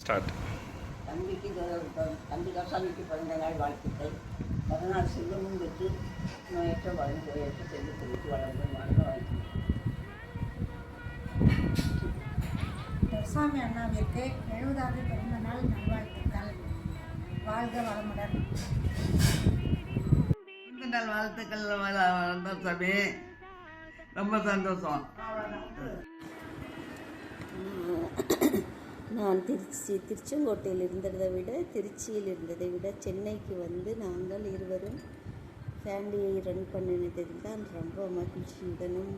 Start. தம்பி கசாமிக்கு பிறந்த நாள் வாழ்த்துக்கள். 14 செல்வமும் பெற்று நோயற்ற வாழ்க்கையற்ற செல்வி குறித்து வளர்ந்து வாழ்ந்த வாழ்த்துக்கள். கசாமி அண்ணாவிற்கு 70வது பிறந்த நாள் நல்வாழ்த்துக்கள். வாழ்க வளமுடன். பிறந்த நாள் வாழ்த்துக்கள் சாமி, ரொம்ப சந்தோஷம். நான் திருச்செங்கோட்டையில் இருந்ததை விட திருச்சியில் இருந்ததை விட சென்னைக்கு வந்து நாங்கள் இருவரும் ஃபேமிலியை ரன் பண்ணினதில் தான் ரொம்ப மகிழ்ச்சியுடனும்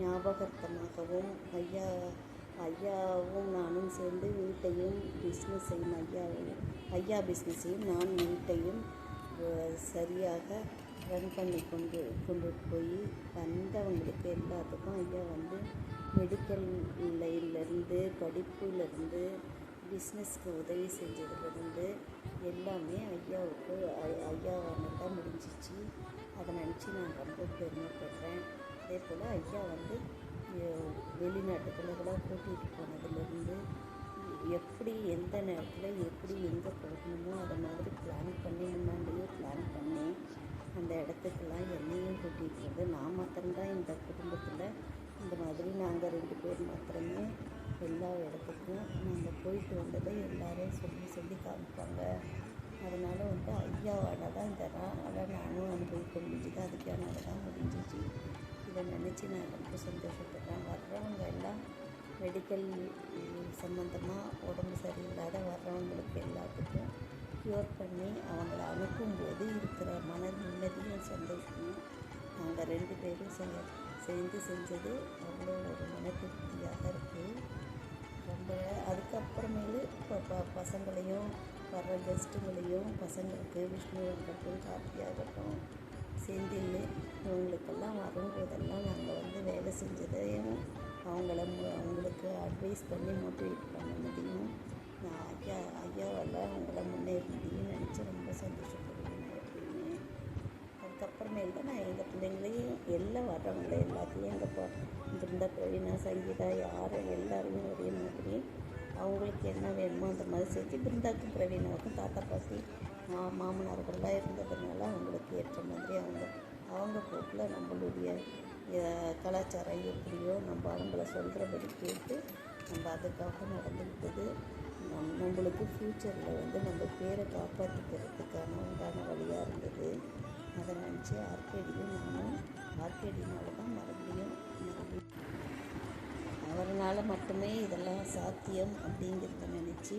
ஞாபகார்த்தமாகவும் ஐயாவும் நானும் சேர்ந்து வீட்டையும் பிஸ்னஸையும் ஐயா பிஸ்னஸையும் நான் வீட்டையும் சரியாக ரன் பண்ணி கொண்டு போய் வந்தவங்களுக்கு எல்லாத்துக்கும் ஐயா வந்து மெடிக்கல் லைன்லேருந்து படிப்புலேருந்து பிஸ்னஸ்க்கு உதவி செஞ்சதுலேருந்து எல்லாமே ஐயாவால் தான் முடிஞ்சிச்சு. அதை நினச்சி நான் ரொம்ப பெருமைப்படுறேன். அதே போல் ஐயா வந்து வெளிநாட்டுக்குள்ளெல்லாம் கூட்டிகிட்டு போனதுலேருந்து எப்படி எந்த நேரத்தில் எப்படி எங்கே போகணுமோ அதை மாதிரி பிளான் பண்ணி முன்னாடியே பிளான் பண்ணி அந்த இடத்துக்கெல்லாம் என்னையும் கூட்டிகிட்டு வந்து நான் மாத்திரம்தான் இந்த குடும்பத்தில் இந்த மாதிரி நாங்கள் 2 பேர் மாத்திரமே எல்லா இடத்துக்கும் நாங்கள் போயிட்டு வந்ததை எல்லோரும் சொல்லி காமிப்பாங்க. அதனால் வந்து ஐயாவால் தான் இந்த நாளை நானும் அனுபவிக்க முடிஞ்சுது. அதுக்கான தான் முடிஞ்சிச்சு. இதை நினச்சி நான் ரொம்ப சந்தோஷப்படுறேன். வர்றவங்க எல்லாம் மெடிக்கல் சம்மந்தமாக உடம்பு சரியில்லாத வர்றவங்களுக்கு எல்லாத்துக்கும் க்யூர் பண்ணி அவங்கள அனுப்பும்போது இருக்கிற மன நிம்மதியும் சந்தோஷமும் நாங்கள் 2 பேரும் சேர்ந்து செஞ்சது அவ்வளோ ஒரு மன திருப்தியாக இருக்குது. ரொம்ப அதுக்கப்புறமேலு பசங்களையும் வர்ற கெஸ்ட்டுங்களையும் பசங்களுக்கு விஷ்ணு ஆகட்டும், கார்த்தி ஆகட்டும், செந்தில் இவங்களுக்கெல்லாம் வரும்போதெல்லாம் நாங்கள் வந்து வேலை செஞ்சதையும் அவங்களுக்கு அட்வைஸ் பண்ணி மோட்டிவேட் பண்ண முடியும். நான் ஐயாவால் அவங்கள முன்னேற முடியும்னு நினச்சி ரொம்ப சந்தோஷப்படுவேன் எப்பயுமே. அதுக்கப்புறமேல் தான் நான் எங்கள் பிள்ளைங்களையும் எல்லாம் வர்றவங்கள எல்லாத்தையும் இங்கே இருந்தால் பிரவீனா, சங்கீதா யாரும் எல்லாருமே ஒரே மாதிரி அவங்களுக்கு என்ன வேணுமோ அந்த மாதிரி செஞ்சு பிருந்தாக்கும் பிரவீனாவுக்கும் தாத்தா பாட்டி மாமனார்கள்லாம் இருந்ததுனால அவங்களுக்கு ஏற்ற மாதிரி அவங்க போக்கில் நம்மளுடைய கலாச்சாரம் எப்படியோ நம்ம அவங்கள சொல்கிறபடி கேட்டு நம்ம அதுக்காக நடந்துக்கிட்டது நம்மளுக்கு ஃப்யூச்சரில் வந்து நம்ம பேரை காப்பாற்றிக்கிறதுக்கான உண்டான வழியாக இருந்தது. அதை நினச்சி ஆர்கேடியும் நானும் ஆர்கேடினால தான் மறுபடியும் அவர்னால் மட்டுமே இதெல்லாம் சாத்தியம் அப்படிங்கிறத நினச்சி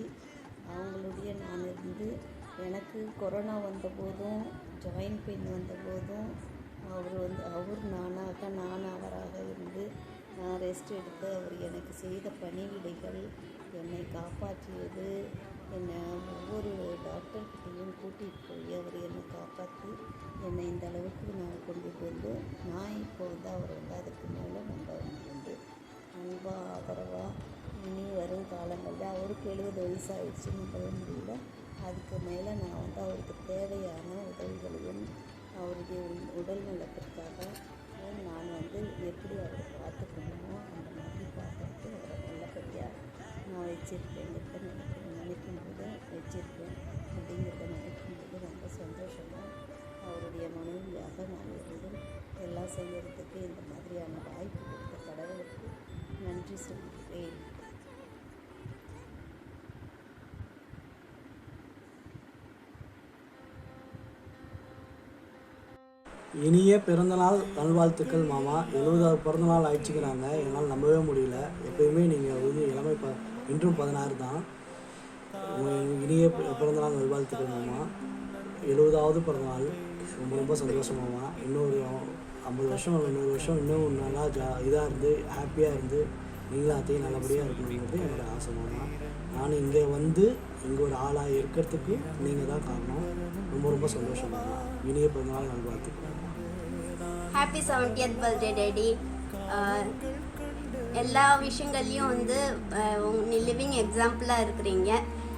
அவங்களுடைய நான் இருந்து எனக்கு கொரோனா வந்தபோதும் ஜாயின்ட் பெயின் வந்தபோதும் அவர் நான் அவராக இருந்து நான் ரெஸ்ட் எடுத்து அவர் எனக்கு செய்த பணிவிடைகள் என்னை காப்பாற்றியது. என்னை ஒவ்வொரு டாக்டர்கிட்டையும் கூட்டிகிட்டு போய் அவர் என்னை காப்பாற்றி என்னை இந்த அளவுக்கு நான் கொண்டுட்டு வந்து நான் இப்போ வந்து அவர் வந்து அதுக்கு மேலே நம்ம வந்து அன்பாக ஆதரவாக இனி வரும் காலங்களில் அவருக்கு 70 வயசு ஆயிடுச்சுன்னு சொல்ல முடியல. அதுக்கு மேலே நான் வந்து அவருக்கு தேவையான உதவிகளையும் அவருடைய உடல் நலத்திற்காக நான் வந்து எப்படி அவரை பார்த்துக்கணுமோ அந்த மாதிரி பார்த்துட்டு அவரை நல்லபடியாக நான் வச்சுருக்கேங்கிறத நினைக்கும்போது வச்சுருக்கேன் அப்படிங்கிறத நினைக்கும்போது ரொம்ப சந்தோஷமாக அவருடைய மனைவியாக நான் இருந்து எல்லாம் செய்யறதுக்கு இந்த மாதிரியான வாய்ப்பு கொடுத்த கடவுளுக்கு நன்றி சொல்கிறேன். இனிய பிறந்தநாள் நல்வாழ்த்துக்கள் மாமா. 70வது பிறந்தநாள் ஆயிடுச்சுக்கிறாங்க. என்னால் நம்பவே முடியல. எப்பயுமே நீங்கள் வந்து இளமை இன்றும் 16 தான். இனிய பிறந்தநாள் நல்வாழ்த்துக்கள் மாமா. 70வது பிறந்தநாள் ரொம்ப ரொம்ப சந்தோஷம் மாமா. இன்னொரு 50 வருஷம் 100 வருஷம் இன்னும் நல்லா இதாக இருந்து ஹாப்பியாக இருந்து நீங்களாத்தையும் நல்லபடியாக இருக்கணுங்கிறது என்னோடய ஆசை மாமா. நான் இங்கே வந்து இங்கே ஒரு ஆளாக இருக்கிறதுக்கு நீங்கள் தான் காரணம். ரொம்ப ரொம்ப சந்தோஷம் மாமா. இனிய பிறந்தநாள் நல்வாழ்த்துக்கள். Happy 70th birthday daddy. எல்லா விஷயங்கள்லையும் வந்து லிவிங் எக்ஸாம்பிளாக இருக்கிறீங்க.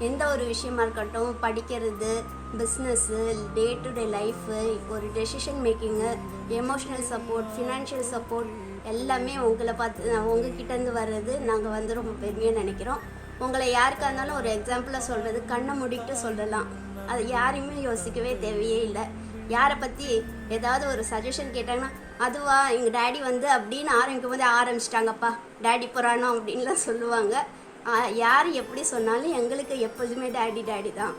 எந்த ஒரு விஷயமா இருக்கட்டும், படிக்கிறது, business, day to day life, ஒரு decision making, emotional support, financial support எல்லாமே உங்களை பார்த்து உங்ககிட்டேருந்து வர்றது நாங்கள் வந்து ரொம்ப பெருமையாக நினைக்கிறோம். உங்களை யாருக்காக இருந்தாலும் ஒரு எக்ஸாம்பிளாக சொல்கிறது கண்ணை மூடிக்கிட்டு சொல்லலாம். அது யாரையுமே யோசிக்கவே தேவையே இல்லை. யாரை பற்றி ஏதாவது ஒரு சஜஷன் கேட்டாங்கன்னா அதுவா எங்கள் டேடி வந்து அப்படின்னு ஆரம்பிக்கும் போதே ஆரம்பிச்சிட்டாங்கப்பா டேடி புராணம் அப்படின்லாம் சொல்லுவாங்க. யார் எப்படி சொன்னாலும் எங்களுக்கு எப்போதுமே டேடி தான்.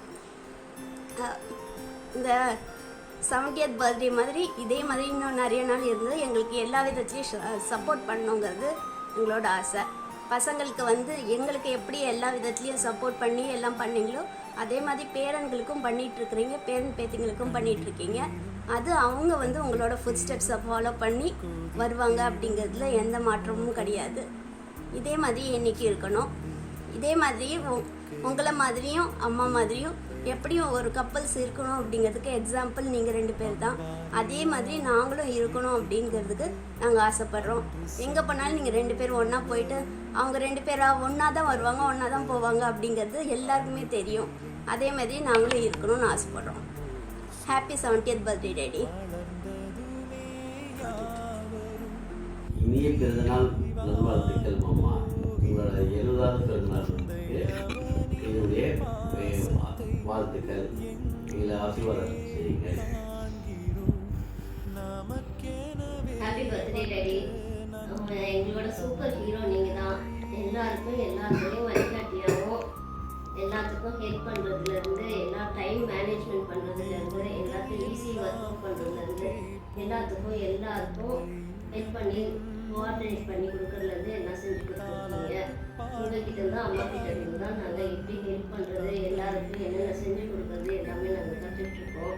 இந்த 70th பர்த்டே மாதிரி இதே மாதிரி இன்னும் நிறைய நாள் இருந்தது. எங்களுக்கு எல்லா விதத்துலேயும் சப்போர்ட் பண்ணணுங்கிறது எங்களோட ஆசை. பசங்களுக்கு வந்து எங்களுக்கு எப்படி எல்லா விதத்துலேயும் சப்போர்ட் பண்ணி எல்லாம் பண்ணீங்களோ அதே மாதிரி பேரன்களுக்கும் பண்ணிகிட்ருக்குறீங்க, பேரன் பேத்திங்களுக்கும் பண்ணிகிட்ருக்கீங்க. அது அவங்க வந்து உங்களோட ஃபுட் ஸ்டெப்ஸை ஃபாலோ பண்ணி வருவாங்க அப்படிங்கிறதுல எந்த மாற்றமும் கிடையாது. இதே மாதிரி என்றைக்கு இருக்கணும். இதே மாதிரி உங்களை மாதிரியும் அம்மா மாதிரியும் எப்படியும் ஒரு கப்பல்ஸ் இருக்கணும் அப்படிங்கிறதுக்கு எக்ஸாம்பிள் நீங்கள் 2 பேர் தான். அதே மாதிரி நாங்களும் இருக்கணும் அப்படிங்கிறதுக்கு நாங்கள் ஆசைப்பட்றோம். எங்கே போனாலும் நீங்கள் 2 பேர் ஒன்றா போயிட்டு அவங்க 2 பேராக ஒன்றா தான் வருவாங்க, ஒன்றா தான் போவாங்க அப்படிங்கிறது எல்லாருக்குமே தெரியும். அதே மாதிரி நாங்களும் இருக்கணும்னு ஆசைப்பட்றோம். Happy 70th birthday daddy. இனிய பிறந்தநாள் நல்வாழ்த்துக்கள் மாமா. உங்களோட 70வது பிறந்தநாளுக்கு என்னுடைய வாழ்த்துக்கள். எங்களை ஆசீர்வாதம் செய்யுங்க. Happy birthday daddy. எங்களோட சூப்பர் ஹீரோ நீங்கள் தான். எல்லாத்துலேயும் வழிகாட்டியாகவும் எல்லாத்துக்கும் ஹெல்ப் பண்ணுறதுலேருந்து எல்லா டைம் மேனேஜ்மெண்ட் பண்ணுறதுலேருந்து எல்லாத்தையும் ஈஸி ஒர்க் பண்ணுறதுலேருந்து எல்லாத்துக்கும் ஹெல்ப் பண்ணி கோஆர்டினேட் பண்ணி கொடுக்குறதுலேருந்து எல்லாம் செஞ்சு கொடுத்துருக்கீங்க. உங்கள்கிட்ட இருந்தால் அம்மா கிட்ட இருந்து தான் நாங்கள் எப்படி ஹெல்ப் பண்ணுறது, எல்லாருக்கும் என்னென்ன செஞ்சு கொடுக்குறது எல்லாமே நாங்கள் கற்றுட்ருக்கோம்.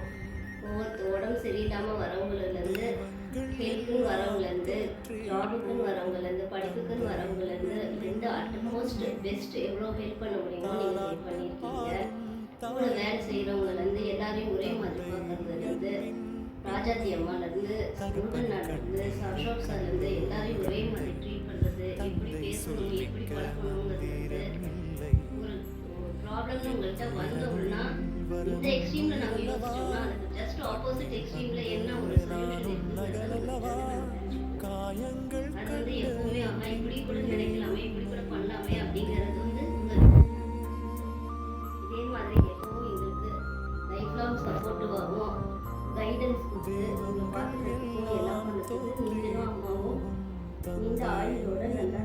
உடம்பு சரியில்லாமல் வரவங்கலேருந்து, ஹெல்ப்புன்னு வரவங்கலேருந்து, ஜாபுக்குன்னு வரவங்கலேருந்து, படிப்புக்குன்னு வரவங்கலேருந்து எந்த அட்மோஸ்ட் பெஸ்ட் எவ்வளோ ஹெல்ப் பண்ண முடியுமோ நீங்கள் ஹெல்ப் பண்ணியிருக்கீங்க. கூட வேலை செய்கிறவங்கலேருந்து எல்லாரையும் ஒரே மாதிரி பார்க்குறதுலேருந்து, ராஜாத்தி அம்மாலேருந்து, முருகன்னாலேருந்து, அசோக் சார்லேருந்து எல்லாரையும் ஒரே மாதிரி ட்ரீட் பண்ணுறது, எப்படி பேசணும், எப்படி பழக்கணுங்கிறது, ஒரு ப்ராப்ளம்னு உங்கள்கிட்ட வந்தோம்னா இந்த எக்ஸ்ட்ரீமில் நாங்கள் யோசிச்சோம்னா அதுக்கு ஜஸ்ட் ஆப்போசிட் எக்ஸ்ட்ரீமில் என்ன ஒரு சொல்யூஷன் இருக்குங்கிறத அது வந்து எப்பவுமே இப்படி கூட நினைக்கலாமே, இப்படி கூட பண்ணலாமே அப்படிங்கிறது வந்து இதே மாதிரி எப்பவும் எங்களுக்கு லைஃப் லாங் சப்போர்ட்டிவாகவும் கைடன்ஸ் கொடுத்து உங்களை பார்த்துக்கிறதுக்கும் எல்லாம் பண்ணுறதுக்கு நீங்களும் அம்மாவும் இந்த ஆயுளோட நல்லா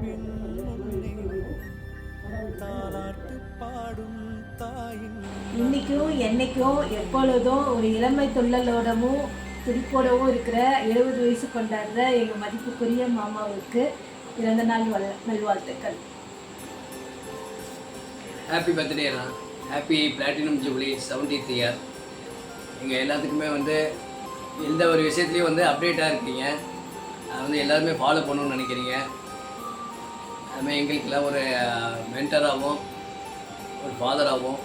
இன்னைக்கும் என்னைக்கும் எப்பொழுதும் ஒரு இளமை துள்ளலோடவும் துடிப்போடவும் இருக்கிற 70 வயசு கொண்டாடுற எங்கள் மதிப்புக்குரிய மாமாவுக்கு பிறந்த நாள் நல்வாழ்த்துக்கள். ஹாப்பி பர்த்டேண்ணா. Happy platinum jubilee 70th year. எங்கள் எல்லாத்துக்குமே வந்து எந்த ஒரு விஷயத்துலையும் வந்து அப்டேட்டாக இருக்கீங்க. அதை வந்து எல்லாருமே ஃபாலோ பண்ணணும்னு நினைக்கிறீங்க. அதுமாதிரி எங்களுக்கெல்லாம் ஒரு மென்டராகவும் ஒரு ஃபாதராகவும்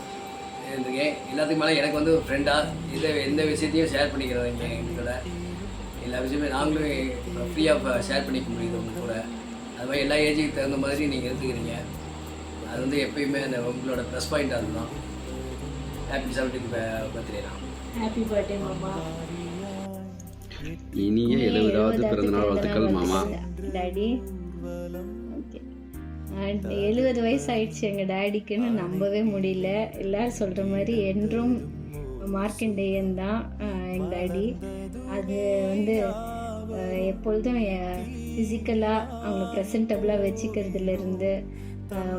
இருந்துருக்கேன். எல்லாத்துக்கு மேலே எனக்கு வந்து ஒரு ஃப்ரெண்டாக எந்த விஷயத்தையும் ஷேர் பண்ணிக்கிறவங்க எங்களோட எல்லா விஷயமே நாங்களும் ஃப்ரீயாக ஷேர் பண்ணிக்க முடியுது உங்க கூட. அது மாதிரி எல்லா ஏஜுக்கு தகுந்த மாதிரி நீங்கள் எடுத்துக்கிறீங்க. அது வந்து எப்பயுமே அந்த உங்களோட ப்ளஸ் பாயிண்ட் அதுதான். ஹாப்பி 70th பர்த்டே தான். ஹாப்பி பர்த்டே மாமா. இனிய 70வது பிறந்தநாள் வாழ்த்துக்கள் மாமா. டாடி. ஓகே, 70 வயசு ஆயிடுச்சு எங்கள் டேடிக்குன்னு நம்பவே முடியல. எல்லோரும் சொல்கிற மாதிரி என்றும் மார்க்கண்டேயன் தான் எங்கள் டேடி. அது வந்து எப்பொழுதும் ஃபிசிக்கலாக அவங்க ப்ரெசன்டபுளாக வச்சுக்கிறதுலேருந்து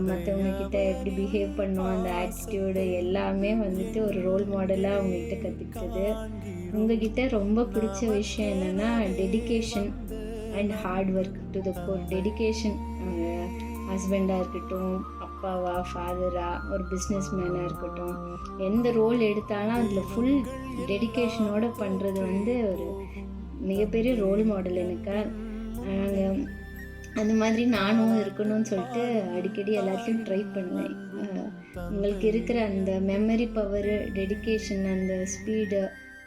மற்றவங்கக்கிட்ட எப்படி பிஹேவ் பண்ணும் அந்த ஆட்டிடியூடு எல்லாமே வந்துட்டு ஒரு ரோல் மாடலாக அவங்கக்கிட்ட கற்றுக்கிட்டது. உங்ககிட்ட ரொம்ப பிடிச்ச விஷயம் என்னென்னா dedication and hard work to the core. Dedication, ஹஸ்பண்டாக இருக்கட்டும், அப்பாவா, ஃபாதரா, ஒரு பிஸ்னஸ் மேனாக இருக்கட்டும், எந்த ரோல் எடுத்தாலும் அதில் ஃபுல் டெடிகேஷனோடு பண்ணுறது வந்து ஒரு மிகப்பெரிய ரோல் மாடல் எனக்கு. அந்த மாதிரி நானும் இருக்கணும்னு சொல்லிட்டு அடிக்கடி எல்லாத்தையும் ட்ரை பண்ணுவேன். உங்களுக்கு இருக்கிற அந்த மெமரி பவரு, டெடிகேஷன், அந்த ஸ்பீடு,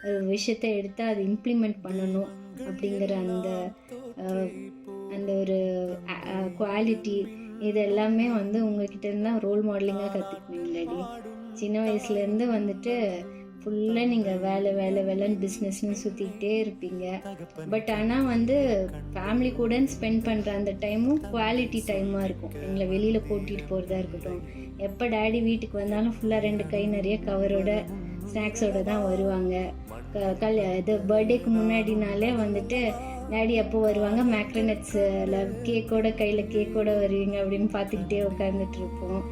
ஒரு விஷயத்தை எடுத்தால் அதை இம்ப்ளிமெண்ட் பண்ணணும் அப்படிங்கிற அந்த ஒரு குவாலிட்டி, இது எல்லாமே வந்து உங்ககிட்ட இருந்தால் ரோல் மாடலிங்காக கற்றுக்கினேன் டாடி. சின்ன வயசுலேருந்து வந்துட்டு ஃபுல்லாக நீங்கள் வேலைன்னு பிஸ்னஸ்னு சுற்றிக்கிட்டே இருப்பீங்க. பட் ஆனால் வந்து ஃபேமிலி கூட ஸ்பெண்ட் பண்ணுற அந்த டைமும் குவாலிட்டி டைமாக இருக்கும். எங்களை வெளியில் கூட்டிகிட்டு போகிறதா இருக்கட்டும், எப்போ டேடி வீட்டுக்கு வந்தாலும் ஃபுல்லாக 2 கை நிறைய கவரோட ஸ்நாக்ஸோடு தான் வருவாங்க. இது பர்த்டேக்கு முன்னாடினாலே வந்துட்டு டேடி எப்போ வருவாங்க, மேக்ரனட்ஸில் கையில் கேக்கோட வருவீங்க அப்படின்னு பார்த்துக்கிட்டே உட்காந்துட்டு இருப்போம்.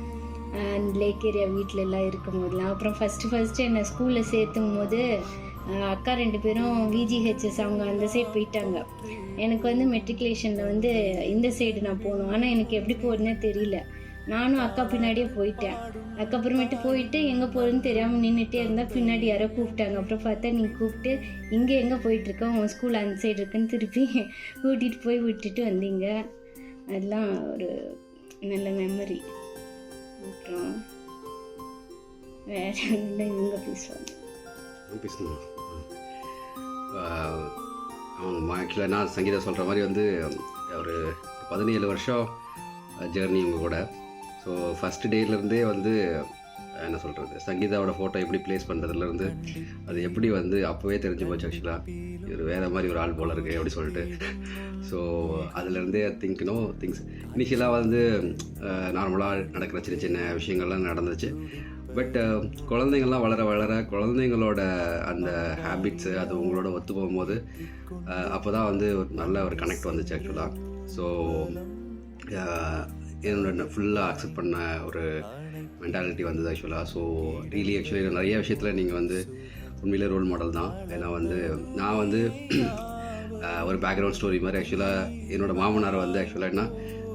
லேக் ஏரியா வீட்டில் எல்லாம் இருக்கும் போதெல்லாம். அப்புறம் ஃபஸ்ட்டு என்னை ஸ்கூலில் சேர்த்தும் போது அக்கா 2 பேரும் விஜிஹெச்எஸ் அவங்க அந்த சைடு போயிட்டாங்க. எனக்கு வந்து மெட்ரிகுலேஷனில் வந்து இந்த சைடு நான் போகணும். ஆனால் எனக்கு எப்படி போகிறதுனே தெரியல. நானும் அக்கா பின்னாடியே போயிட்டேன். அதுக்கப்புறமேட்டு போயிட்டு எங்கே போகிறதுன்னு தெரியாமல் நின்றுட்டே இருந்தால் பின்னாடி யாரோ கூப்பிட்டாங்க. அப்புறம் பார்த்தா நீங்கள் கூப்பிட்டு இங்கே எங்கே போயிட்டுருக்கோம், உங்கள் ஸ்கூல் அந்த சைடு இருக்குன்னு திருப்பி கூட்டிகிட்டு போய் விட்டுட்டு வந்தீங்க. அதெல்லாம் ஒரு நல்ல மெமரி. அப்புறம் வேறு இவங்க பேசுவாங்க. அவங்க ஆக்சுவலாக நான் சங்கீதா சொல்கிற மாதிரி வந்து ஒரு 17 வருஷம் ஜேர்னி இவங்க கூட. ஸோ ஃபஸ்ட்டு டேலேருந்தே வந்து என்ன சொல்கிறது, சங்கீதாவோட ஃபோட்டோ எப்படி ப்ளேஸ் பண்ணுறதுலேருந்து அது எப்படி வந்து அப்போவே தெரிஞ்சு போச்சு. ஆக்சுவலாக இது வேறு மாதிரி ஒரு ஆள் போல் இருக்குது அப்படி சொல்லிட்டு. ஸோ அதுலேருந்தே திங்ஸ் இனிஷியலாக வந்து நார்மலாக நடக்கிற சின்ன சின்ன விஷயங்கள்லாம் நடந்துச்சு. பட் குழந்தைங்கள்லாம் வளர குழந்தைங்களோட அந்த ஹேபிட்ஸு அது உங்களோட ஒத்து போகும்போது அப்போ தான் வந்து ஒரு நல்ல ஒரு கனெக்ட் வந்துச்சு ஆக்சுவலாக. ஸோ என்னோட ஃபுல்லாக அக்செப்ட் பண்ண ஒரு மென்டாலிட்டி வந்தது ஆக்சுவலாக. ஸோ ஆக்சுவலி நிறைய விஷயத்தில் நீங்கள் வந்து உண்மையிலே ரோல் மாடல் தான். ஏன்னா வந்து நான் வந்து ஒரு பேக்ரவுண்ட் ஸ்டோரி மாதிரி ஆக்சுவலாக என்னோடய மாமனார் வந்து ஆக்சுவலாக என்ன,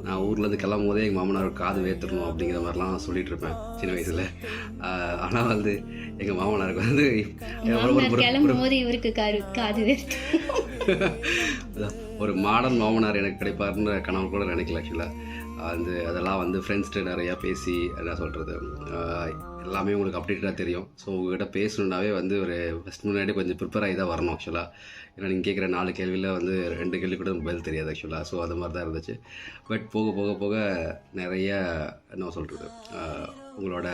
நான் ஊர்லேருந்து கிளம்பும் போதே எங்கள் மாமனார் காது வேர்த்துடணும் அப்படிங்கிற மாதிரிலாம் சொல்லிகிட்டு இருப்பேன் சின்ன வயசில். ஆனால் வந்து எங்கள் மாமனாருக்கு வந்து ஒரு மாடர்ன் மாமனார் எனக்கு கிடைப்பாருன்னு கனவு கூட நினைக்கல ஆக்சுவலாக. வந்து அதெல்லாம் வந்து ஃப்ரெண்ட்ஸ்கிட்ட நிறையா பேசி என்ன சொல்கிறது எல்லாமே உங்களுக்கு அப்டேட்டடாக தெரியும். ஸோ உங்கள்கிட்ட பேசணுன்னாவே வந்து ஒரு ஃபஸ்ட் முன்னாடி கொஞ்சம் ப்ரிப்பேர் ஆகி தான் வரணும் ஆக்சுவலாக. ஏன்னா நீங்கள் கேட்குற 4 கேள்வியில் வந்து 2 கேள்வி கூட பதில் தெரியாது ஆக்சுவலாக. ஸோ அது மாதிரி தான் இருந்துச்சு. பட் போக நிறைய என்ன சொல்கிறது உங்களோட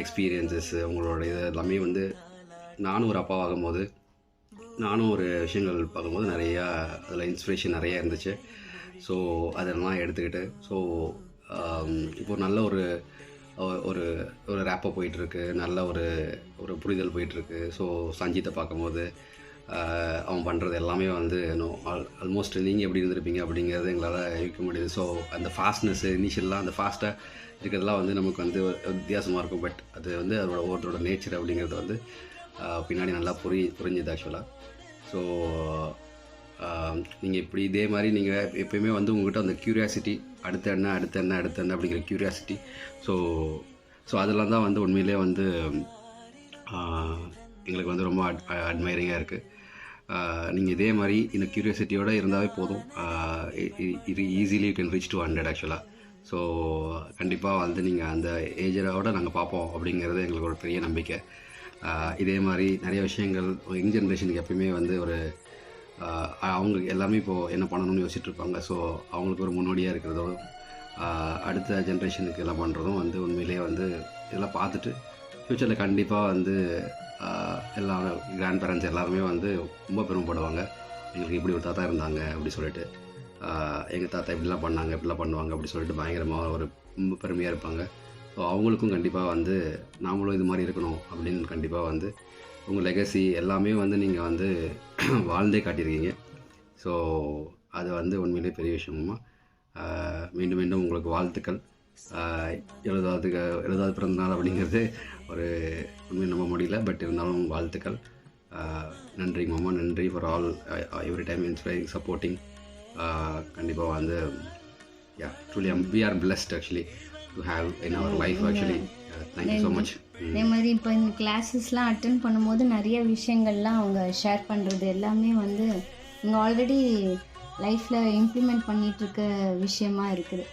எக்ஸ்பீரியன்ஸஸ் உங்களோட இது எல்லாமே வந்து நானும் ஒரு அப்பாவாகும் போது நானும் ஒரு விஷயங்கள் பார்க்கும்போது நிறையா அதில் இன்ஸ்பிரேஷன் நிறையா இருந்துச்சு. ஸோ அதெல்லாம் எடுத்துக்கிட்டு ஸோ இப்போ நல்ல ஒரு ஒரு ஒரு ரேப்பாக போயிட்டுருக்கு, நல்ல ஒரு புரிதல் போயிட்டுருக்கு. ஸோ சஞ்சித்தை பார்க்கும்போது அவன் பண்ணுறது எல்லாமே வந்து ஆல்மோஸ்ட் நீங்கள் எப்படி இருந்திருப்பீங்க அப்படிங்கிறது எங்களால் யூகிக்க முடியுது. ஸோ அந்த ஃபாஸ்ட்னஸ்ஸு இனிஷியலாக அந்த ஃபாஸ்ட்டாக இருக்கிறதுலாம் வந்து நமக்கு வந்து வித்தியாசமாக இருக்கும். பட் அது வந்து அதோட ஒவ்வொருத்தரோட நேச்சர் அப்படிங்கிறது வந்து பின்னாடி நல்லா புரிஞ்சுது ஆக்சுவலாக. ஸோ நீங்கள் இப்படி இதே மாதிரி நீங்கள் எப்போயுமே வந்து உங்கள்கிட்ட அந்த க்யூரியாசிட்டி அடுத்த என்ன அப்படிங்கிற க்யூரியாசிட்டி ஸோ அதெல்லாம் தான் வந்து உண்மையிலே வந்து எங்களுக்கு வந்து ரொம்ப அட்மைரிங்காக இருக்குது. நீங்கள் இதே மாதிரி இந்த க்யூரியாசிட்டியோடு இருந்தாவே போதும். இது easily you can reach to 100 ஆக்சுவலாக. ஸோ கண்டிப்பாக வந்து நீங்கள் அந்த ஏஜரோட நாங்கள் பார்ப்போம் அப்படிங்கிறது எங்களுக்கு ஒரு பெரிய நம்பிக்கை. இதே மாதிரி நிறைய விஷயங்கள் யங் ஜென்ரேஷனுக்கு எப்பயுமே வந்து ஒரு அவங்க எல்லாமே இப்போது என்ன பண்ணணும்னு யோசிச்சுட்ருப்பாங்க. ஸோ அவங்களுக்கு ஒரு முன்னோடியாக இருக்கிறதும் அடுத்த ஜென்ரேஷனுக்கு எல்லாம் பண்ணுறதும் வந்து உண்மையிலே வந்து இதெல்லாம் பார்த்துட்டு ஃப்யூச்சரில் கண்டிப்பாக வந்து எல்லா கிராண்ட் பேரண்ட்ஸ் எல்லாருமே வந்து ரொம்ப பெருமைப்படுவாங்க. எங்களுக்கு இப்படி ஒரு தாத்தா இருந்தாங்க அப்படி சொல்லிட்டு, எங்கள் தாத்தா இப்படிலாம் பண்ணாங்க இப்படிலாம் பண்ணுவாங்க அப்படி சொல்லிட்டு பயங்கரமாக ஒரு ரொம்ப பெருமையாக இருப்பாங்க. ஸோ அவங்களுக்கும் கண்டிப்பாக வந்து நாமளும் இது மாதிரி இருக்கணும் அப்படின்னு கண்டிப்பாக வந்து உங்கள் லெகசி எல்லாமே வந்து நீங்கள் வந்து வாழ்ந்தே காட்டியிருக்கீங்க. ஸோ அது வந்து உண்மையிலே பெரிய விஷயமா. மீண்டும் மீண்டும் உங்களுக்கு வாழ்த்துக்கள். 70வது பிறந்தநாள் அப்படிங்கிறது ஒரு உண்மையை நம்ப முடியல. பட் இருந்தாலும் வாழ்த்துக்கள். நன்றி மாமா, நன்றி for all every time inspiring supporting. கண்டிப்பாக வந்து truly we are blessed actually to have in our life actually. Thank you so much. அதே மாதிரி இப்போ இந்த கிளாஸஸ்லாம் அட்டன் பண்ணும்போது நிறைய விஷயங்கள்லாம் அவங்க ஷேர் பண்ணுறது எல்லாமே வந்து இங்கே ஆல்ரெடி லைஃப்பில் இம்ப்ளிமெண்ட் பண்ணிகிட்ருக்க விஷயமா இருக்குது.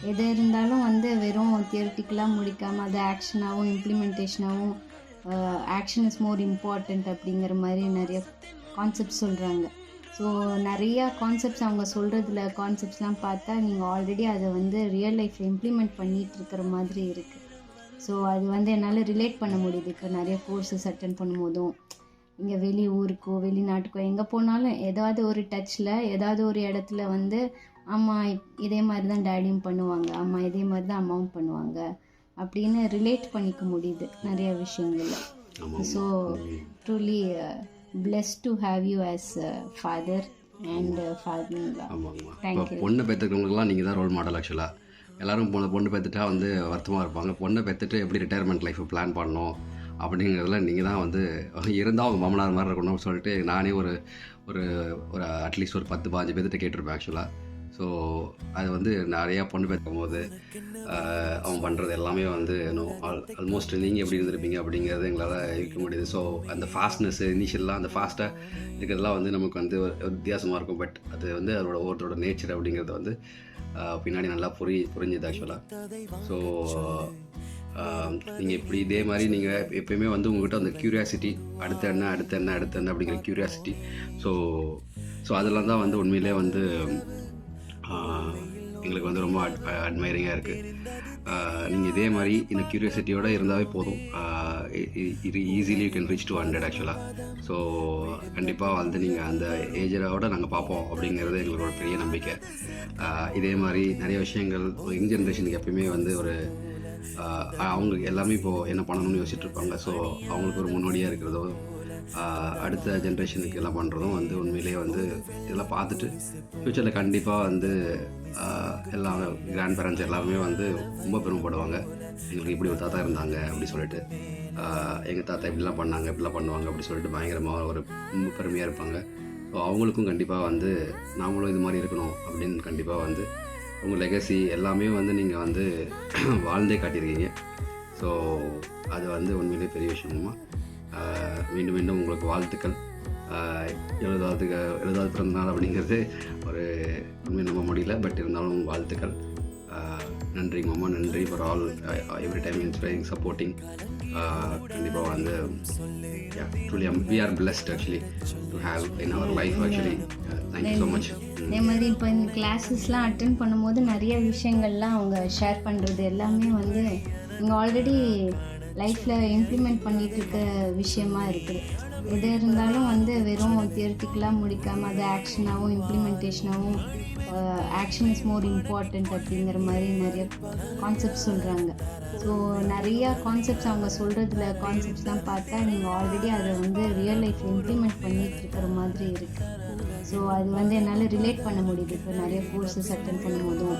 எது இருந்தாலும் வந்து வெறும் தியரிட்டிக்கலாக முடிக்காமல் அது ஆக்ஷனாகவும் இம்ப்ளிமெண்டேஷனாகவும் ஆக்ஷன் இஸ் மோர் இம்பார்ட்டண்ட் அப்படிங்கிற மாதிரி நிறைய கான்செப்ட்ஸ் சொல்கிறாங்க. ஸோ நிறையா கான்செப்ட்ஸ் அவங்க சொல்கிறதுல கான்செப்ட்ஸ்லாம் பார்த்தா நீங்கள் ஆல்ரெடி அதை வந்து ரியல் லைஃப்பில் இம்ப்ளிமெண்ட் பண்ணிகிட்டு இருக்கிற மாதிரி இருக்குது. ஸோ அது வந்து என்னால் ரிலேட் பண்ண முடியுது. இப்போ நிறைய கோர்சஸ் அட்டன் பண்ணும்போதும் இங்கே வெளி ஊருக்கோ வெளிநாட்டுக்கோ எங்கே போனாலும் ஏதாவது ஒரு டச்சில் ஏதாவது ஒரு இடத்துல வந்து அம்மா இதே மாதிரி தான் டேடியும் பண்ணுவாங்க, அம்மா இதே மாதிரி தான் அம்மாவும் பண்ணுவாங்க அப்படின்னு ரிலேட் பண்ணிக்க முடியுது நிறைய விஷயங்களில். So truly blessed to have you as father and father-in-law. இப்போ பொண்ணை பெற்றுக்கிறவங்களுக்குலாம் நீங்கள் தான் ரோல் மாடல். ஆக்சுவலாக எல்லோரும் பொண்ணு பெற்றுட்டா வந்து வருத்தமாக இருப்பாங்க. பொண்ணை பெற்றுட்டு எப்படி ரிட்டையர்மெண்ட் லைஃப்பை பிளான் பண்ணணும் அப்படிங்கிறதுல நீங்கள் தான் வந்து இருந்தால் அவங்க மாமனார் மாதிரி இருக்கணும்னு சொல்லிட்டு நானே ஒரு ஒரு ஒரு அட்லீஸ்ட் ஒரு 10-15 பேர்கிட்ட கேட்டிருப்பேன் ஆக்சுவலாக. ஸோ அது வந்து நிறையா பொண்ணு பெற்றும் போது அவன் பண்ணுறது எல்லாமே வந்து ஆல்மோஸ்ட் நீங்கள் எப்படி இருந்திருப்பீங்க அப்படிங்கிறது எங்களால் இருக்க முடியுது. ஸோ அந்த ஃபாஸ்ட்னஸ் இனிஷியலாக அந்த ஃபாஸ்ட்டாக இருக்கிறதுலாம் வந்து நமக்கு வந்து ஒரு வித்தியாசமாக இருக்கும். பட் அது வந்து அதோட ஒவ்வொருத்தரோட நேச்சர் அப்படிங்கிறது வந்து பின்னாடி நல்லா புரிஞ்சுது ஆக்சுவலாக. ஸோ நீங்கள் இப்படி இதே மாதிரி நீங்கள் எப்போயுமே வந்து உங்கள்கிட்ட அந்த க்யூரியாசிட்டி அடுத்த என்ன அப்படிங்கிற க்யூரியாசிட்டி ஸோ அதெல்லாம் தான் வந்து உண்மையிலே வந்து எங்களுக்கு வந்து ரொம்ப அட்மைரிங்காக இருக்குது. நீங்கள் இதே மாதிரி இந்த க்யூரியாசிட்டியோடு இருந்தாவே போதும். இது easily you can reach to 100 ஆக்சுவலாக. ஸோ கண்டிப்பாக வந்து நீங்கள் அந்த ஏஜரோடு நாங்கள் பார்ப்போம் அப்படிங்கிறது எங்களோட பெரிய நம்பிக்கை. இதே மாதிரி நிறைய விஷயங்கள் யங் ஜென்ரேஷனுக்கு எப்பயுமே வந்து ஒரு அவங்களுக்கு எல்லாமே இப்போது என்ன பண்ணணும்னு யோசிச்சுட்ருப்பாங்க. ஸோ அவங்களுக்கு ஒரு முன்னோடியாக இருக்கிறதோ அடுத்த ஜென்ரேஷனுக்கு எல்லாம் பண்ணுறதும் வந்து உண்மையிலேயே வந்து இதெல்லாம் பார்த்துட்டு ஃப்யூச்சரில் கண்டிப்பாக வந்து எல்லா கிராண்ட் பேரண்ட்ஸ் எல்லாருமே வந்து ரொம்ப பெருமைப்படுவாங்க. எங்களுக்கு இப்படி ஒரு தாத்தா இருந்தாங்க அப்படி சொல்லிட்டு, எங்கள் தாத்தா இப்படிலாம் பண்ணாங்க இப்படிலாம் பண்ணுவாங்க அப்படி சொல்லிட்டு பயங்கரமாக ஒரு ரொம்ப பெருமையாக இருப்பாங்க. ஸோ அவங்களுக்கும் கண்டிப்பாக வந்து நாமளும் இது மாதிரி இருக்கணும் அப்படின்னு கண்டிப்பாக வந்து உங்கள் லெகசி எல்லாமே வந்து நீங்கள் வந்து வாழ்ந்தே காட்டியிருக்கீங்க. ஸோ அது வந்து உண்மையிலே பெரிய விஷயமா. மீண்டும் மீண்டும் உங்களுக்கு வாழ்த்துக்கள். 70வது பிறந்தநாள் அப்படிங்கிறது ஒரு உண்மை நம்ப முடியல, பட் இருந்தாலும் வாழ்த்துக்கள். நன்றி மாமா, நன்றி for all every time inspiring supporting. கண்டிப்பாக வந்து truly we are blessed actually to have in our life actually. Thank you so much. அதே மாதிரி இப்போ இந்த கிளாஸஸ்லாம் அட்டென்ட் பண்ணும்போது நிறைய விஷயங்கள்லாம் அவங்க ஷேர் பண்ணுறது எல்லாமே வந்து நீங்கள் ஆல்ரெடி லைஃப்பில் இம்ப்ளிமெண்ட் பண்ணிகிட்டு இருக்க விஷயமா இருக்குது. எது இருந்தாலும் வந்து வெறும் தியரிட்டிக்கலாக முடிக்காமல் அது ஆக்ஷனாகவும் இம்ப்ளிமெண்டேஷனாகவும் ஆக்ஷன் இஸ் மோர் இம்பார்ட்டண்ட் அப்படிங்கிற மாதிரி நிறைய கான்செப்ட்ஸ் சொல்கிறாங்க. ஸோ நிறையா கான்செப்ட்ஸ் அவங்க சொல்கிறதுல கான்செப்ட்ஸ்லாம் பார்த்தா நீங்கள் ஆல்ரெடி அதை வந்து ரியல் லைஃப்பில் இம்ப்ளிமெண்ட் பண்ணிகிட்டு இருக்கிற மாதிரி இருக்குது. ஸோ அது வந்து என்னால் ரிலேட் பண்ண முடியுது. இப்போ நிறைய கோர்சஸ் அட்டன் பண்ணும்போதும்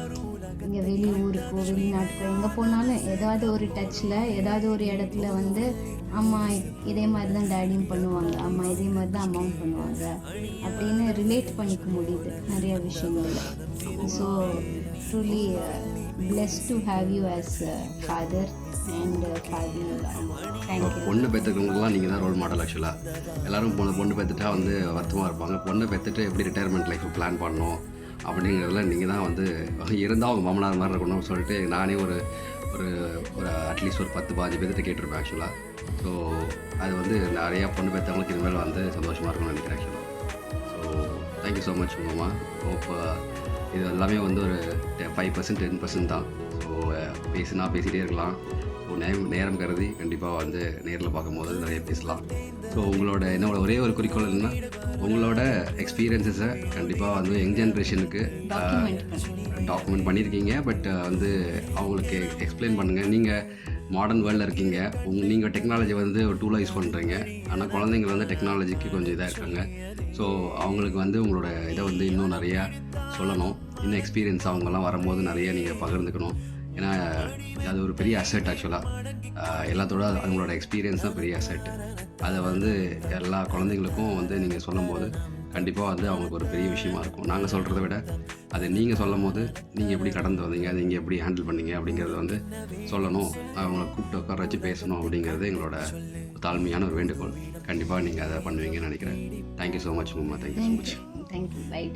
இங்கே வெளி ஊருக்கோ வெளிநாட்டுக்கோ எங்கே போனாலும் ஏதாவது ஒரு டச்சில் ஏதாவது ஒரு இடத்துல வந்து அம்மா இதே மாதிரி தான் டேடியும் பண்ணுவாங்க, அம்மா இதே மாதிரி தான் அம்மாவும் பண்ணுவாங்க அப்படின்னு ரிலேட் பண்ணிக்க முடியுது நிறைய விஷயங்களில். So truly blessed to have you as father and father-in-law. Thank you. பொண்ணு பெற்றுக்கிறவங்களுக்குலாம் நீங்கள் தான் ரோல் மாடல். ஆக்சுவலாக எல்லோரும் பொண்ணு பெற்றுட்டா வந்து வருத்தமாக இருப்பாங்க. பொண்ணை பெற்றுட்டு எப்படி ரிட்டையர்மெண்ட் லைஃப்பை பிளான் பண்ணணும் அப்படிங்கிறதுல நீங்கள் தான் வந்து இருந்தால் அவங்க மாமனார் மாதிரி இருக்கணும்னு சொல்லிட்டு நானே ஒரு ஒரு ஒரு அட்லீஸ்ட் ஒரு 10-15 பேர்கிட்ட கேட்டிருப்பேன் ஆக்சுவலாக. ஸோ அது வந்து நிறையா பொண்ணு பெற்றவங்களுக்கு இனிமேல் வந்து சந்தோஷமாக இருக்கும்னு நினைக்கிறேன் ஆக்சுவலாக. ஸோ தேங்க்யூ ஸோ மச் மாமா. இப்போ இது எல்லாமே வந்து ஒரு 5% 10% தான். ஸோ பேசிகிட்டே இருக்கலாம். ஸோ நேரம் கருதி கண்டிப்பாக வந்து நேரில் பார்க்கும்போது நிறைய பேசலாம். ஸோ உங்களோட என்னோட ஒரே ஒரு குறிக்கோள் என்னென்னா உங்களோட எக்ஸ்பீரியன்ஸஸை கண்டிப்பாக வந்து யங் ஜென்ரேஷனுக்கு டாக்குமெண்ட் பண்ணியிருக்கீங்க. பட் வந்து அவங்களுக்கு எக்ஸ்பிளைன் பண்ணுங்கள். நீங்கள் மாடர்ன் வேர்ல்டில் இருக்கீங்க, நீங்கள் டெக்னாலஜி வந்து ஒரு டூலாக யூஸ் பண்ணுறீங்க. ஆனால் குழந்தைங்க வந்து டெக்னாலஜிக்கு கொஞ்சம் இதாக இருக்காங்க. ஸோ அவங்களுக்கு வந்து உங்களோட இதை வந்து இன்னும் நிறையா சொல்லணும். இன்னும் எக்ஸ்பீரியன்ஸ் அவங்கெல்லாம் வரும்போது நிறைய நீங்கள் பகிர்ந்துக்கணும். ஏன்னா அது ஒரு பெரிய அசெட் ஆக்சுவலாக. எல்லாத்தோட அவங்களோட எக்ஸ்பீரியன்ஸ் தான் பெரிய அசெட். அதை வந்து எல்லா குழந்தைங்களுக்கும் வந்து நீங்கள் சொல்லும்போது கண்டிப்பாக வந்து அவங்களுக்கு ஒரு பெரிய விஷயமா இருக்கும். நாங்கள் சொல்கிறத விட அதை நீங்கள் சொல்லும் போது நீங்கள் எப்படி கடந்து வந்தீங்க, அதை நீங்கள் எப்படி ஹேண்டில் பண்ணீங்க அப்படிங்கிறத வந்து சொல்லணும். அவங்கள கூப்பிட்டு உட்கார வச்சு பேசணும் அப்படிங்கிறது எங்களோட தாழ்மையான ஒரு வேண்டுகோள். கண்டிப்பாக நீங்கள் அதை பண்ணுவீங்கன்னு நினைக்கிறேன். தேங்க்யூ ஸோ மச் மாமா. Thank you so much. Thank you. Bye.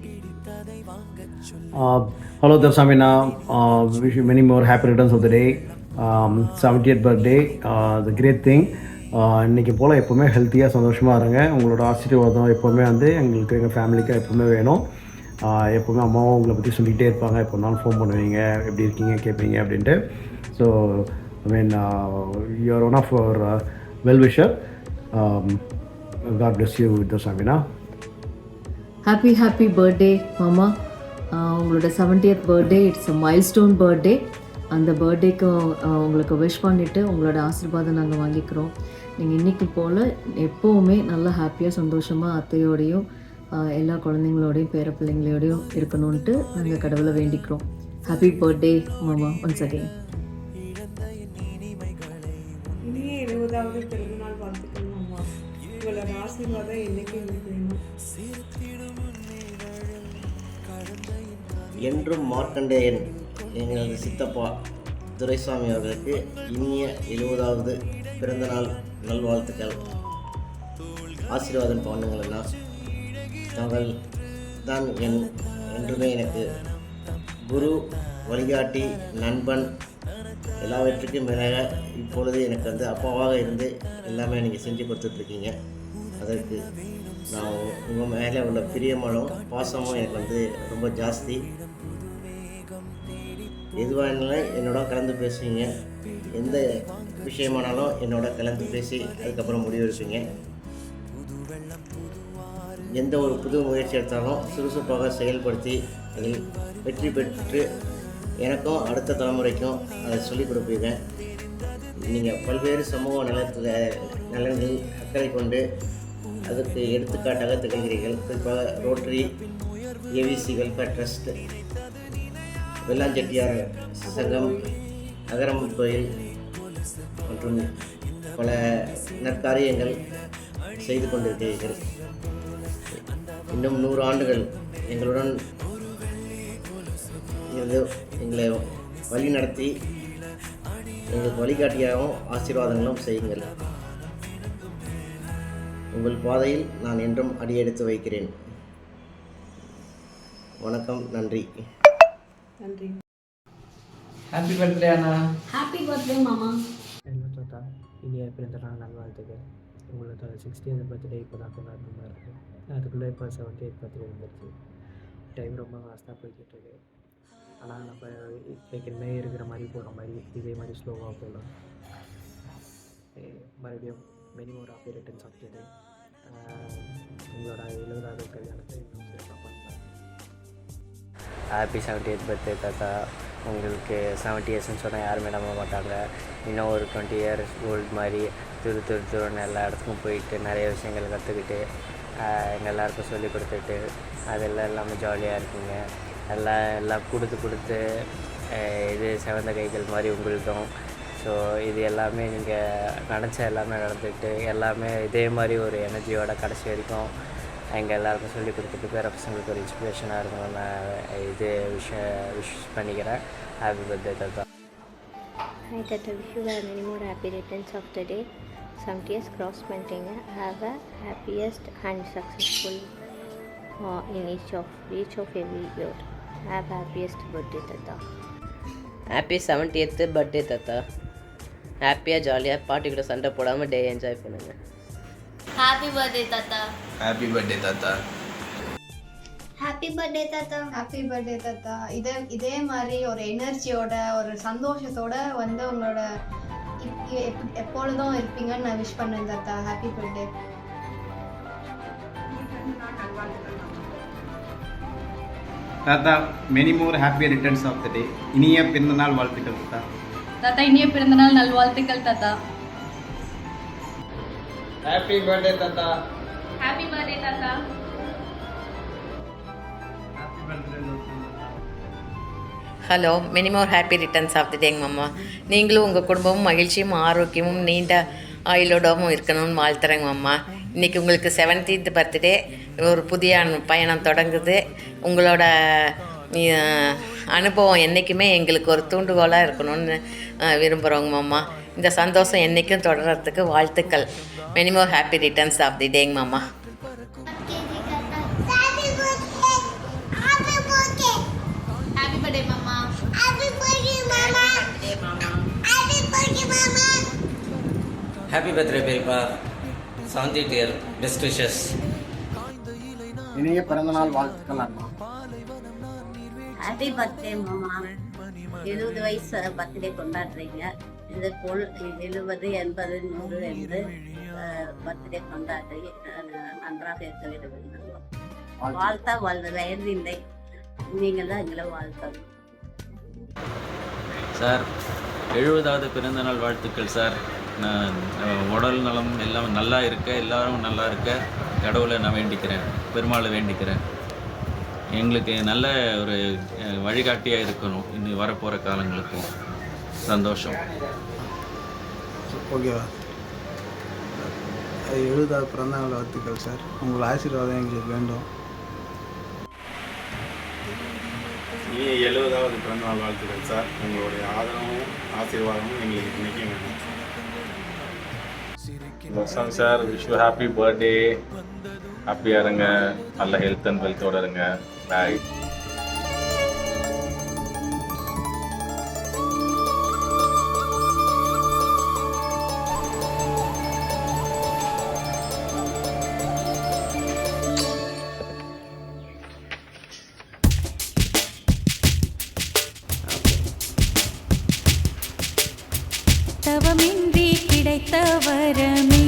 Hello Darsamina, wish you many more happy returns of the day. 70th birthday, the great thing. இன்றைக்கி போல் எப்போவுமே ஹெல்த்தியாக சந்தோஷமாக இருங்க. உங்களோட ஆசீர்வாதம் எப்போவுமே வந்து எங்களுக்கு எங்கள் ஃபேமிலிக்கு எப்போவுமே வேணும். எப்போவுமே அம்மாவும் உங்களை பற்றி சொல்லிகிட்டே இருப்பாங்க. எப்போ நாளும் ஃபோன் பண்ணுவீங்க, எப்படி இருக்கீங்க கேட்பீங்க அப்படின்ட்டு. So I mean, you're one of our well-wisher. God bless you with this, Amina. Happy birthday, Mama. உங்களோட 70th birthday it's a milestone birthday. அந்த பர்த்டேக்கு உங்களுக்கு விஷ் பண்ணிவிட்டு உங்களோட ஆசீர்வாதம் நாங்கள் வாங்கிக்கிறோம். நீங்கள் இன்றைக்கி போல் எப்போவுமே நல்லா ஹாப்பியாக சந்தோஷமாக அத்தையோடையும் எல்லா குழந்தைங்களோடையும் பேர பிள்ளைங்களோடையும் இருக்கணும்ன்ட்டு நாங்கள் கடவுளை வேண்டிக்கிறோம். ஹாப்பி பர்த்டே மாமா ஒன்ஸ் அகெயின். இனிய 70வது பிறந்தநாள் வாழ்த்துக்கள் மாமா. உங்களோட ஆசீர்வாதம் என்னைக்கு எங்களுக்கு வேணும். என்றும் மார்க்கண்டேயன் எங்களது சித்தப்பா துரைசாமி அவர்களுக்கு இனிய 70வது பிறந்தநாள் நல்வாழ்த்துக்கள். ஆசீர்வாதம் பண்ணுங்களேண்ணா. தாங்கள் தான் என்றுமே எனக்கு குரு, வழிகாட்டி, நண்பன், எல்லாவற்றுக்கும் மேலாக இப்பொழுது எனக்கு வந்து அப்பாவாக இருந்து எல்லாமே நீங்கள் செஞ்சு கொடுத்துட்ருக்கீங்க. அதற்கு நான் உங்கள் மேலே உள்ள பிரியமாலும் பாசமும் எனக்கு வந்து ரொம்ப ஜாஸ்தி. எதுவாக இருந்தாலும் என்னோட கலந்து பேசுவீங்க. எந்த விஷயமானாலும் என்னோட கலந்து பேசி அதுக்கப்புறம் முடிவெடுப்பீங்க. எந்த ஒரு புது முயற்சி எடுத்தாலும் சுறுசுறுப்பாக செயல்படுத்தி அதில் வெற்றி பெற்று எனக்கும் அடுத்த தலைமுறைக்கும் அதை சொல்லிக் கொடுப்பீங்க. நீங்கள் பல்வேறு சமூக நலன்கள் அக்கறை கொண்டு அதற்கு எடுத்துக்காட்டாக திகழ்கிறீர்கள். குறிப்பாக ரோட்டரி, ஏவிசி வெல்ஃபேர் ட்ரஸ்ட், வெள்ளாஞ்செட்டியார் சங்கம், அகரம் கோயில் மற்றும் பல நற்காரியங்கள் செய்து கொண்டிருக்கிறீர்கள். இன்னும் 100 ஆண்டுகள் எங்களுடன் இருந்து எங்களை வழி நடத்தி எங்களுக்கு வழிகாட்டியாகவும் ஆசீர்வாதங்களும் செய்யுங்கள். உங்கள் பாதையில் நான் என்றும் அடியெடுத்து வைக்கிறேன். வணக்கம், நன்றி. நன்றி. ஹாப்பி பர்த்டே அண்ணா. ஹாப்பி பர்த்டே மாமா. என்ன தாத்தா, இனிய பிறந்தநாள் நல்வாழ்த்துக்கள். உங்களோட 60th பர்த்டே இப்போ தான் கொண்டாடுற மாதிரி இருக்குது. அதுக்குள்ளே இப்போ 70th பர்த்டே வந்துருச்சு. டைம் ரொம்ப ஃபாஸ்ட்டாக போய்கிட்டு இருக்கு. ஆனால் நம்ம ஏற்கனவே இருக்கிற மாதிரி போகிற மாதிரி இதே மாதிரி ஸ்லோவாக போகலாம். மறுபடியும் many more happy returns of the day. உங்களோட 70வது கல்யாணத்தை இன்னும் சிறப்பாக பண்ணலாம். ஹாப்பி 70th பர்த்டே தாத்தா. உங்களுக்கு 70 இயர்ஸ்ன்னு சொன்னால் யாருமே நம்ப மாட்டாங்க. இன்னும் ஒரு 20 இயர்ஸ் ஓல்டு மாதிரி துருன்னு எல்லா இடத்துக்கும் போயிட்டு நிறைய விஷயங்கள் கற்றுக்கிட்டு எங்கள் எல்லாருக்கும் சொல்லி கொடுத்துட்டு அதெல்லாம் எல்லாமே ஜாலியாக இருக்குங்க. எல்லாம் கொடுத்து இது சிவந்த கைகள் மாதிரி உங்களுக்கும். ஸோ இது எல்லாமே நீங்கள் நினச்ச எல்லாமே நடந்துக்கிட்டு எல்லாமே இதே மாதிரி ஒரு எனர்ஜியோட கடைசி வரைக்கும் எங்கள் எல்லாருக்கும் சொல்லி கொடுத்துட்டு பேர பசங்களுக்கு ஒரு இன்ஸ்பிரேஷனாக இருக்கணும். நான் இது விஷ் பண்ணிக்கிறேன். ஹாப்பி பர்த்டே தாத்தா. Hi Tata, wish you many more happy returns of the day. 70 years cross பண்ணிட்டீங்க. Have a happiest and successful in each of every year. Have happiest birthday Tata. Happy 70th birthday தாத்தா. ஹாப்பியாக ஜாலியாக பாட்டி கூட சண்டை போடாமல் day enjoy பண்ணுங்கள். Happy birthday தாத்தா. ஹாப்பி பர்த்டே தாத்தா. ஹாப்பி பர்த்டே தாத்தா. ஹாப்பி பர்த்டே தாத்தா. இதே மாதிரி ஒரு எனர்ஜியோட ஒரு சந்தோஷத்தோட வந்து உங்களோட எப்பொழுதும் இருப்பீங்கன்னு நான் விஷ் பண்ணேன் தாத்தா. Happy birthday. தாத்தா, many more happy returns of the day. இனிய பிறந்தநாள் வாழ்த்துக்கள் தாத்தா. தாத்தா இனிய பிறந்தநாள் நல்வாழ்த்துக்கள் தாத்தா. ஹாப்பி பர்த்டே தாத்தா. ஹாப்பி பர்த்டே தாத்தா. Hello, many more happy returns of the day மாமா. நீங்களும் உங்கள் குடும்பமும் மகிழ்ச்சியும் ஆரோக்கியமும் நீண்ட ஆயுளோடவும் இருக்கணும்னு வாழ்த்துறேங்க மாமா. இன்றைக்கி உங்களுக்கு 70th பர்த்டே. ஒரு புதிய பயணம் தொடங்குது. உங்களோட அனுபவம் என்றைக்குமே எங்களுக்கு ஒரு தூண்டுகோலாக இருக்கணும்னு விரும்புகிறோங்க மாமா. இந்த சந்தோஷம் என்றைக்கும் தொடர்கிறதுக்கு வாழ்த்துக்கள். Many more happy returns of the டேங்க மாமா. ஹாப்பி பர்த்டே மாமா. ஹாப்பி பர்த்டே பெரியப்பா. 70th year best wishes. இனிய பிறந்தநாள் வாழ்த்துக்கள் அண்ணா. ஹாப்பி பர்த்டே மாமா. 70 வயசு பர்த்டே கொண்டாடுறீங்க. இதேபோல் 70, 80, 100 என்று பர்த்டே கொண்டாடி நன்றாக இருக்க வேண்டும். வாழ்த்தா வயதில்லை, நீங்கள் தான் எங்களை வாழ்த்தணும். சார் 70வது பிறந்தநாள் வாழ்த்துக்கள் சார். நான் உடல் நலம் எல்லாம் நல்லா இருக்க, எல்லாரும் நல்லா இருக்க கடவுளை நான் வேண்டிக்கிறேன், பெருமாளை வேண்டிக்கிறேன். எங்களுக்கு நல்ல ஒரு வழிகாட்டியாக இருக்கணும் இன்னும் வரப்போகிற காலங்களுக்கும். சந்தோஷம். ஓகேவா? 70வது பிறந்தநாள் வாழ்த்துக்கள் சார். உங்கள் ஆசீர்வாதம் எங்களுக்கு வேண்டும். 70வது பிறந்தநாள் வாழ்த்துக்கள் சார். உங்களுடைய ஆதரவும் ஆசீர்வாதமும் எங்களுக்கு இன்றைக்கும் வேணும். Vasanth sir, wish you happy birthday. ஹாப்பியாக இருங்க, நல்ல ஹெல்த் அண்ட் வெல்த்தோடு இருங்க. பாய். தவமின்றி கிடைத்த வரமே